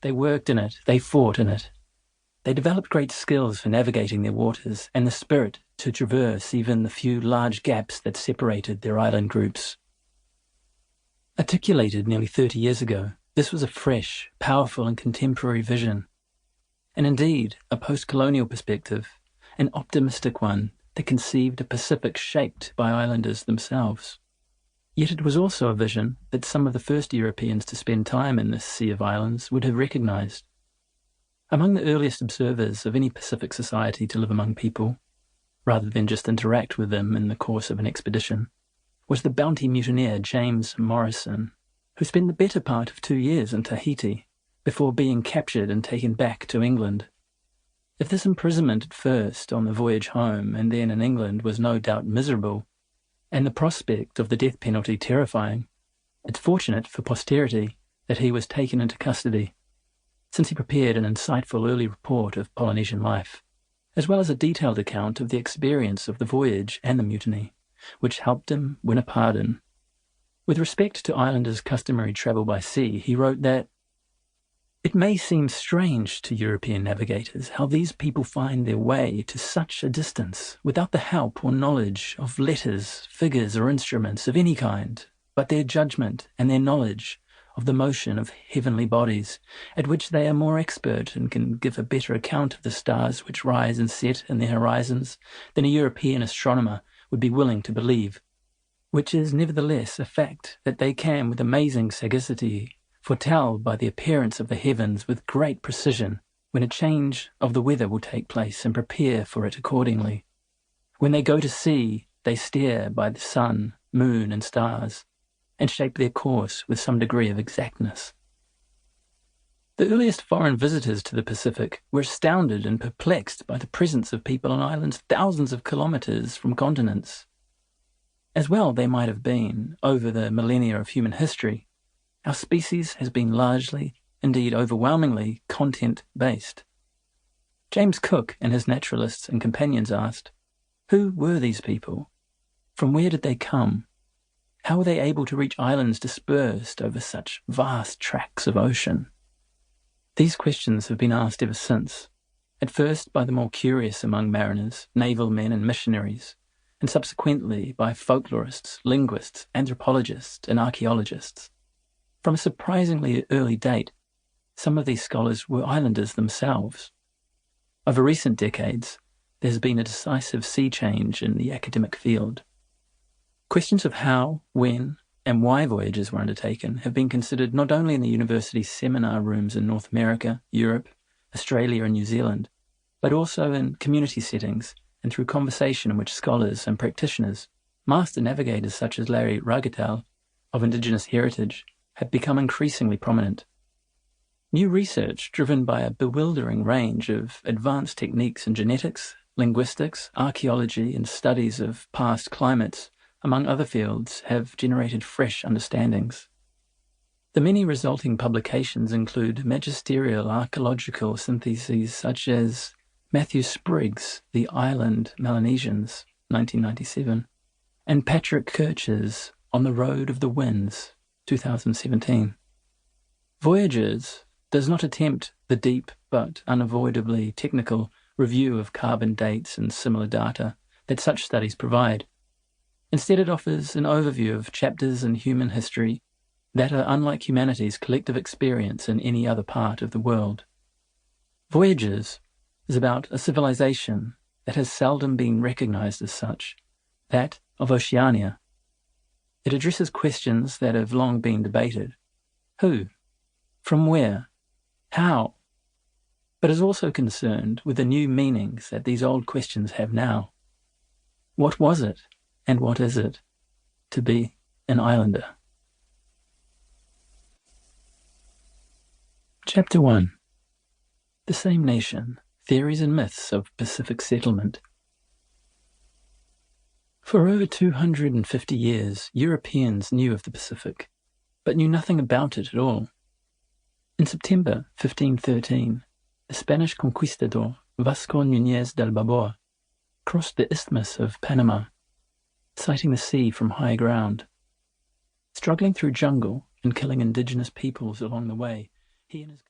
They worked in it. They fought in it. They developed great skills for navigating their waters and the spirit to traverse even the few large gaps that separated their island groups. Articulated nearly 30 years ago, this was a fresh, powerful and contemporary vision, and indeed a post-colonial perspective, an optimistic one that conceived a Pacific shaped by islanders themselves. Yet it was also a vision that some of the first Europeans to spend time in this sea of islands would have recognized. Among the earliest observers of any Pacific society to live among people, rather than just interact with them in the course of an expedition, was the bounty mutineer James Morrison, who spent the better part of 2 years in Tahiti before being captured and taken back to England. If this imprisonment at first on the voyage home and then in England was no doubt miserable, and the prospect of the death penalty terrifying, it's fortunate for posterity that he was taken into custody, since he prepared an insightful early report of Polynesian life, as well as a detailed account of the experience of the voyage and the mutiny, which helped him win a pardon. With respect to islanders' customary travel by sea, he wrote that, "It may seem strange to European navigators how these people find their way to such a distance without the help or knowledge of letters, figures, or instruments of any kind, but their judgment and their knowledge of the motion of heavenly bodies, at which they are more expert and can give a better account of the stars which rise and set in their horizons than a European astronomer would be willing to believe, which is nevertheless a fact that they can with amazing sagacity foretell by the appearance of the heavens with great precision when a change of the weather will take place and prepare for it accordingly. When they go to sea, they steer by the sun, moon, and stars, and shape their course with some degree of exactness." The earliest foreign visitors to the Pacific were astounded and perplexed by the presence of people on islands thousands of kilometers from continents. As well they might have been, over the millennia of human history. Our species has been largely, indeed overwhelmingly, content-based. James Cook and his naturalists and companions asked, who were these people? From where did they come? How were they able to reach islands dispersed over such vast tracts of ocean? These questions have been asked ever since, at first by the more curious among mariners, naval men and missionaries, and subsequently by folklorists, linguists, anthropologists, and archaeologists. From a surprisingly early date, some of these scholars were islanders themselves. Over recent decades, there has been a decisive sea change in the academic field. Questions of how, when, and why voyages were undertaken have been considered not only in the university seminar rooms in North America, Europe, Australia, and New Zealand, but also in community settings and through conversation in which scholars and practitioners, master navigators such as Larry Ragatell, of Indigenous heritage, have become increasingly prominent. New research, driven by a bewildering range of advanced techniques in genetics, linguistics, archaeology, and studies of past climates, among other fields, have generated fresh understandings. The many resulting publications include magisterial archaeological syntheses such as Matthew Sprigg's The Island Melanesians, 1997, and Patrick Kirch's On the Road of the Winds, 2017. Voyagers does not attempt the deep but unavoidably technical review of carbon dates and similar data that such studies provide. Instead, it offers an overview of chapters in human history that are unlike humanity's collective experience in any other part of the world. Voyagers is about a civilization that has seldom been recognized as such, that of Oceania. It addresses questions that have long been debated. Who? From where? How? But is also concerned with the new meanings that these old questions have now. What was it, and what is it, to be an islander? Chapter 1. The Same Nation, Theories and Myths of Pacific Settlement. For over 250 years, Europeans knew of the Pacific, but knew nothing about it at all. In September 1513, the Spanish conquistador Vasco Núñez del Balboa crossed the Isthmus of Panama, sighting the sea from high ground. Struggling through jungle and killing indigenous peoples along the way, he and his